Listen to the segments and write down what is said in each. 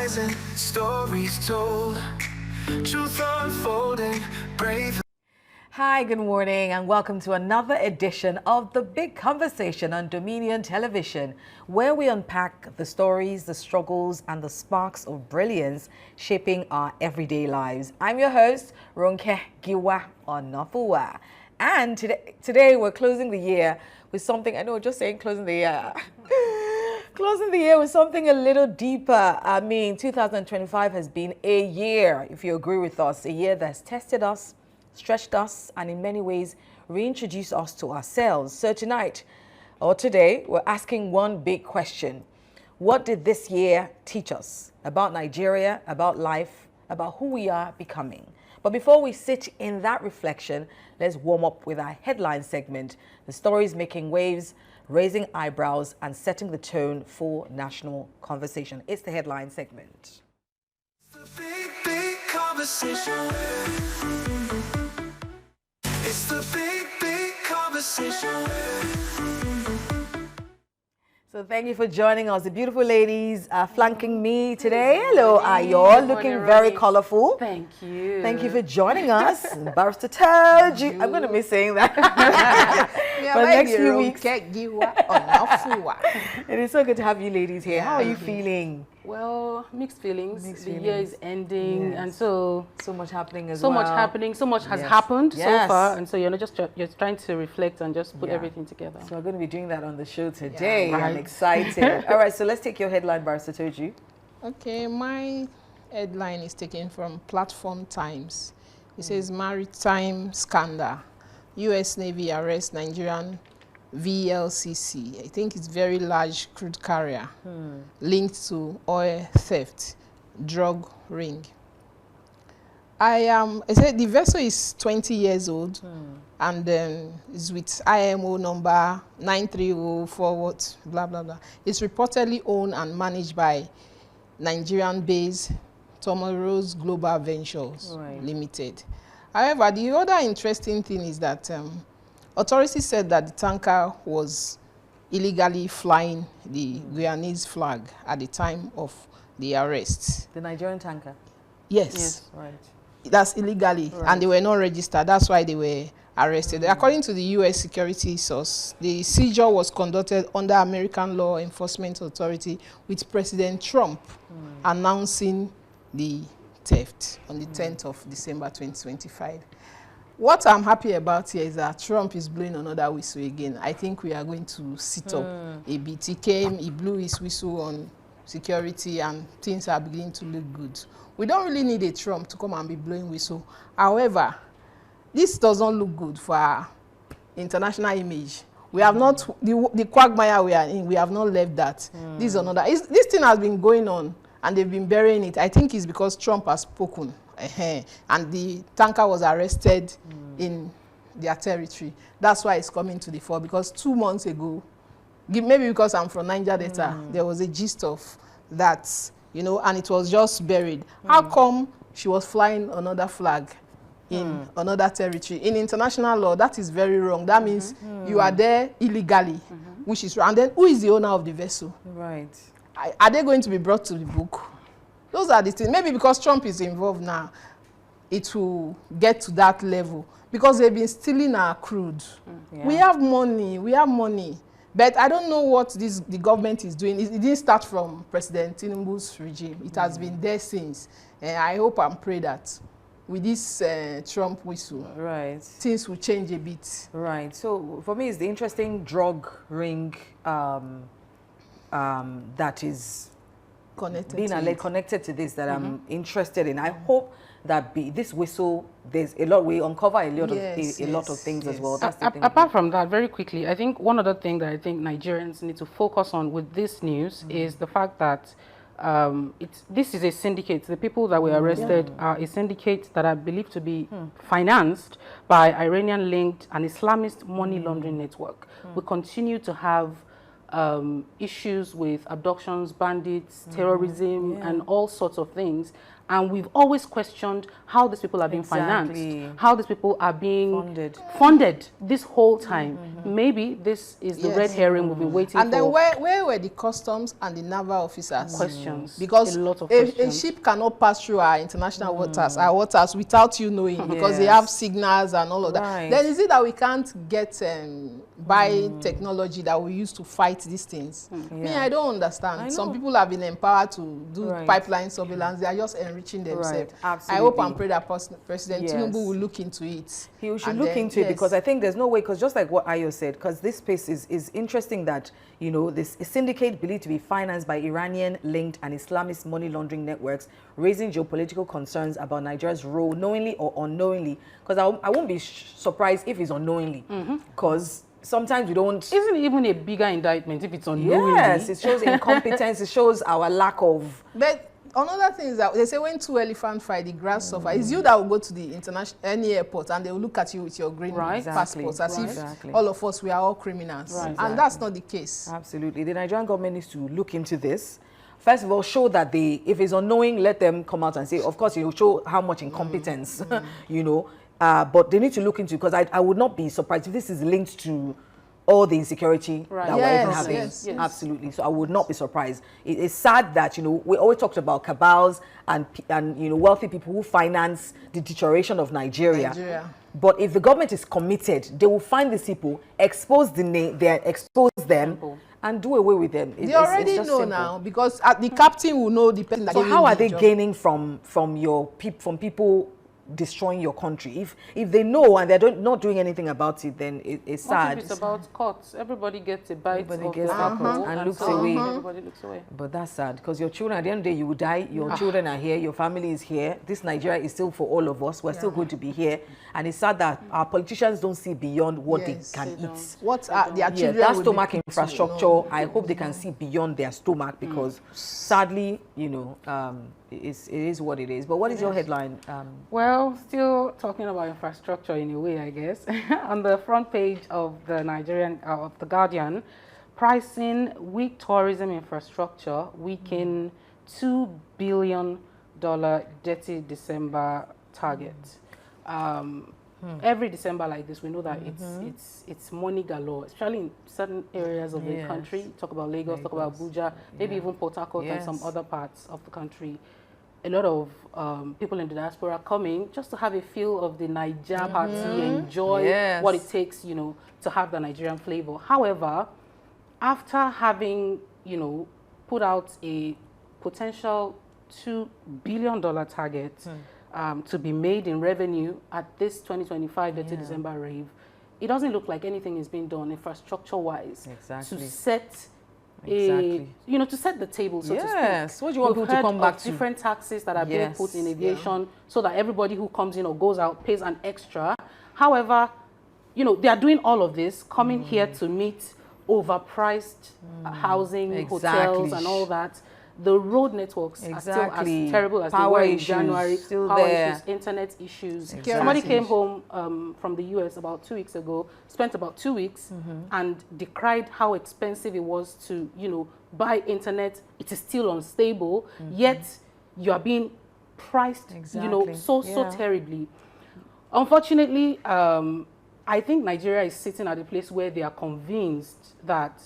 rising, stories told, truth unfolding, brave. Hi, good morning, and welcome to another edition of The Big Conversation on Dominion Television, where we unpack the stories, the struggles, and the sparks of brilliance shaping our everyday lives. I'm your host, Ronke Giwa Onofuwa. And today we're closing the year with something, I know, just saying closing the year. Closing the year with something a little deeper. I mean, 2025 has been a year, if you agree with us, a year that's tested us, stretched us, and in many ways reintroduced us to ourselves. So tonight, or today, we're asking one big question. What did this year teach us about Nigeria, about life, about who we are becoming? But before we sit in that reflection, let's warm up with our headline segment, the stories making waves, raising eyebrows, and setting the tone for national conversation. It's the headline segment. The big conversation. It's the big conversation. So thank you for joining us. The beautiful ladies are flanking me today. Hello, Ayo, looking very colorful. Thank you. Thank you for joining us. Barrister Taj, I'm going to miss saying that. For the next few weeks. It is so good to have you ladies here. How are you feeling? Well, mixed feelings. The year is ending, and so much happening as so well. much happening. So much has happened so far, and so you're trying to reflect and just put everything together. So we're going to be doing that on the show today. I'm excited. All right, so let's take your headline, Barrister Toji. Okay, my headline is taken from Platform Times. It says Maritime Scandal. U.S. Navy arrests Nigerian VLCC. I think it's very large crude carrier linked to oil theft, drug ring. I said the vessel is 20 years old and is with IMO number 930 forward, blah, blah, blah. It's reportedly owned and managed by Nigerian-based Tomorrow's Global Ventures Limited. However, the other interesting thing is that authorities said that the tanker was illegally flying the Guyanese flag at the time of the arrest. The Nigerian tanker? Yes. Right. That's illegally, and they were not registered. That's why they were arrested. According to the U.S. security source, the seizure was conducted under American Law Enforcement Authority with President Trump announcing the theft on the 10th of December 2025. What I'm happy about here is that Trump is blowing another whistle again. I think we are going to sit up a bit. He came, he blew his whistle on security, and things are beginning to look good. We don't really need a Trump to come and be blowing whistle. However, this doesn't look good for our international image. We have not, the quagmire we are in, we have not left that. This is another, this thing has been going on, and they've been burying it. I think it's because Trump has spoken. And the tanker was arrested in their territory. That's why it's coming to the fore, because 2 months ago, maybe because I'm from Niger Delta, there was a gist of that, you know, and it was just buried. How come she was flying another flag in another territory? In international law, that is very wrong. That means you are there illegally, which is wrong. And then who is the owner of the vessel? Right. Are they going to be brought to the book? Those are the things. Maybe because Trump is involved now, it will get to that level. Because they've been stealing our crude. We have money. But I don't know what the government is doing. It didn't start from President Tinubu's regime. It has been there since. And I hope and pray that with this Trump whistle, things will change a bit. Right. So for me, it's the interesting drug ring that is connected to this that I'm interested in. I hope that this whistle, there's a lot, we uncover a lot of things as well. That's the thing. Apart from that, very quickly, I think one other thing that I think Nigerians need to focus on with this news is the fact that this is a syndicate. The people that were arrested are a syndicate that are believed to be financed by Iranian-linked and Islamist money laundering network. We continue to have issues with abductions, bandits, terrorism, and all sorts of things. And we've always questioned how these people are being financed, how these people are being funded this whole time. Maybe this is the red herring we've been waiting for. And then where were the customs and the naval officers? Questions. Because a lot of a ship cannot pass through our international our waters without you knowing, because they have signals and all of that. Then is it that we can't get buy technology that we use to fight these things? Me, I don't understand. Some people have been empowered to do pipeline surveillance. They are just enriching themselves. I hope and pray that President Tinubu will look into it. He should look into it, because I think there's no way, because just like what Ayo said, because this space is interesting that, you know, this syndicate believed to be financed by Iranian-linked and Islamist money laundering networks, raising geopolitical concerns about Nigeria's role, knowingly or unknowingly. Because I won't be surprised if it's unknowingly, because sometimes we don't... Isn't it even a bigger indictment if it's unknowingly? Yes, it shows incompetence, it shows our lack of... But another thing is that they say when two elephants fight, the grass suffer. It's you that will go to the any airport and they will look at you with your green passports as if all of us, we are all criminals. And that's not the case. Absolutely. The Nigerian government needs to look into this. First of all, show that if it's unknowing, let them come out and say, of course, you show how much incompetence, you know. But they need to look into, because I would not be surprised if this is linked to all the insecurity that we're even having. Yes. Absolutely. So I would not be surprised. It's sad that, you know, we always talked about cabals and you know, wealthy people who finance the deterioration of Nigeria. But if the government is committed, they will find these people, expose them, and do away with them. They already know now, because the captain will know the person that. So how are they gaining from people destroying your country? If they know and they're not doing anything about it, then it's sad. It's about courts. Everybody gets a bite of the apple and looks away. Everybody looks away. But that's sad, because your children, at the end of the day, you will die. Your children are here. Your family is here. This Nigeria is still for all of us. We're still going to be here. And it's sad that our politicians don't see beyond what they can eat. What are their children? That stomach infrastructure, I hope they can see beyond their stomach, because sadly, you know, it is what it is. But what is your headline? Well, still talking about infrastructure in a way, I guess. On the front page of the of the Guardian, pricing weak tourism infrastructure weaken $2 billion dirty December target. Every December like this, we know that it's money galore, especially in certain areas of the country. Talk about Lagos, talk about Abuja, maybe even Port Harcourt and some other parts of the country. A lot of people in the diaspora coming just to have a feel of the Niger party, enjoy what it takes, you know, to have the Nigerian flavor. However, after having, you know, put out a potential $2 billion target to be made in revenue at this 2025 Dirty December rave, it doesn't look like anything is being done infrastructure-wise to set you know, to set the table, so to speak. What do you want people to come back to? Different taxes that are being put in aviation so that everybody who comes in or goes out pays an extra. However, you know, they are doing all of this, coming here to meet overpriced housing, hotels and all that. The road networks are still as terrible as they were in January. Power issues, internet issues. Somebody came home from the US about 2 weeks ago, spent about 2 weeks and decried how expensive it was to, you know, buy internet. It is still unstable, yet you are being priced, you know, so terribly. Unfortunately, I think Nigeria is sitting at a place where they are convinced that,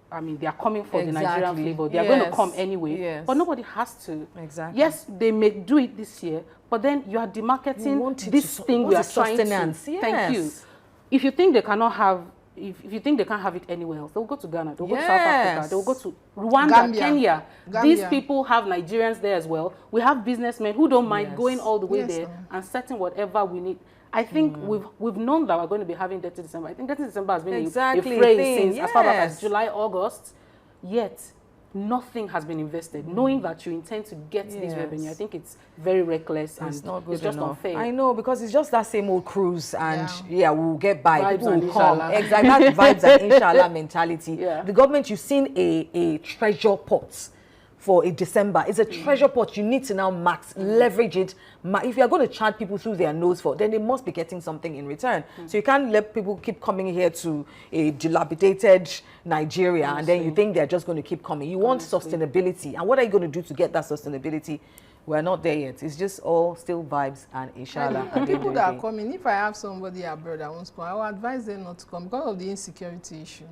I mean, they are coming for the Nigerian flavor. They are going to come anyway, but nobody has to. Yes, they may do it this year, but then you are demarketing this thing we are trying to. Thank you. If you think they cannot have, if you think they can't have it anywhere else, they'll go to Ghana, they'll go to South Africa, they'll go to Rwanda, Kenya. These people have Nigerians there as well. We have businessmen who don't mind going all the way there and setting whatever we need. I think we've known that we're going to be having Dirty December. I think Dirty December has been a phrase since as far back as July, August. Yet, nothing has been invested. Knowing that you intend to get this revenue, I think it's very reckless and it's just unfair. I know, because it's just that same old cruise and we'll get by. People will come. Exactly, that vibes and inshallah mentality. The government, you've seen a treasure pot for a December. It's a treasure pot. You need to now leverage it. If you're going to charge people through their nose for, then they must be getting something in return. So you can't let people keep coming here to a dilapidated Nigeria and then you think they're just going to keep coming. You want sustainability. And what are you going to do to get that sustainability? We're not there yet. It's just all still vibes and inshallah. And people that are coming, if I have somebody abroad that wants to come, I will advise them not to come because of the insecurity issue.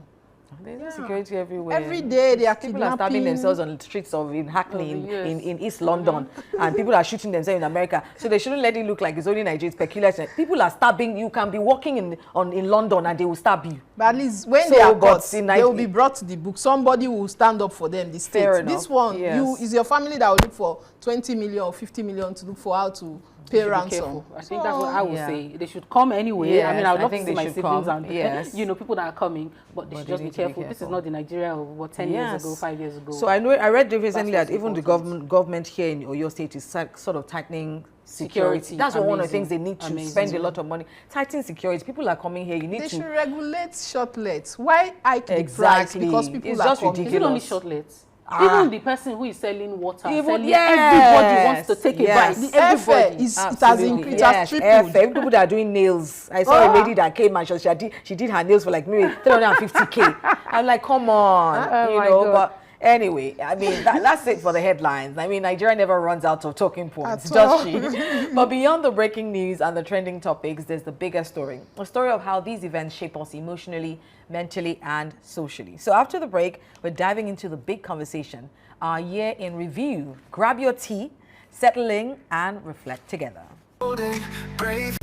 There's insecurity everywhere. Every day they are People kidnapping. are stabbing themselves on the streets of in Hackney, in East London, and people are shooting themselves in America. So they shouldn't let it look like it's only Nigeria. It's peculiar. People are stabbing. You can be walking in London and they will stab you. But at least when they are caught, they they will be brought to the book. Somebody will stand up for them. The state. Fair enough. This one, Yes. is your family that will look for 20 million or 50 million to look for how to pay ransom. I think that's what I would say. They should come anyway. I mean, Yes, I would I love think to see they my should siblings come. and Yes. you know, people that are coming, but they should just be careful. This is not the Nigeria of what 10 years ago, 5 years ago. So I read recently that what's even the important. government here in Oyo State is sort of tightening security. That's one of the things they need to spend a lot of money. Tighten security. People are coming here. You need They to should regulate shortlets. Why hike the price? Exactly. Because people It's are just coming. Is it only ridiculous. shortlets? Even the person who is selling water, selling, yes, everybody wants to take a bite. Airfare Everybody. it has increased, it has tripled. Airfare. People that are doing nails. I saw a lady that came and she did her nails for like maybe 350K. I'm like, come on, Oh you my know. God. But anyway, I mean that's it for the headlines. I mean, Nigeria never runs out of talking points, At all. does she? But beyond the breaking news and the trending topics, there's the bigger story. A story of how these events shape us emotionally, mentally, and socially. So after the break, we're diving into the big conversation, our year in review. Grab your tea, settle in, and reflect together. Brave.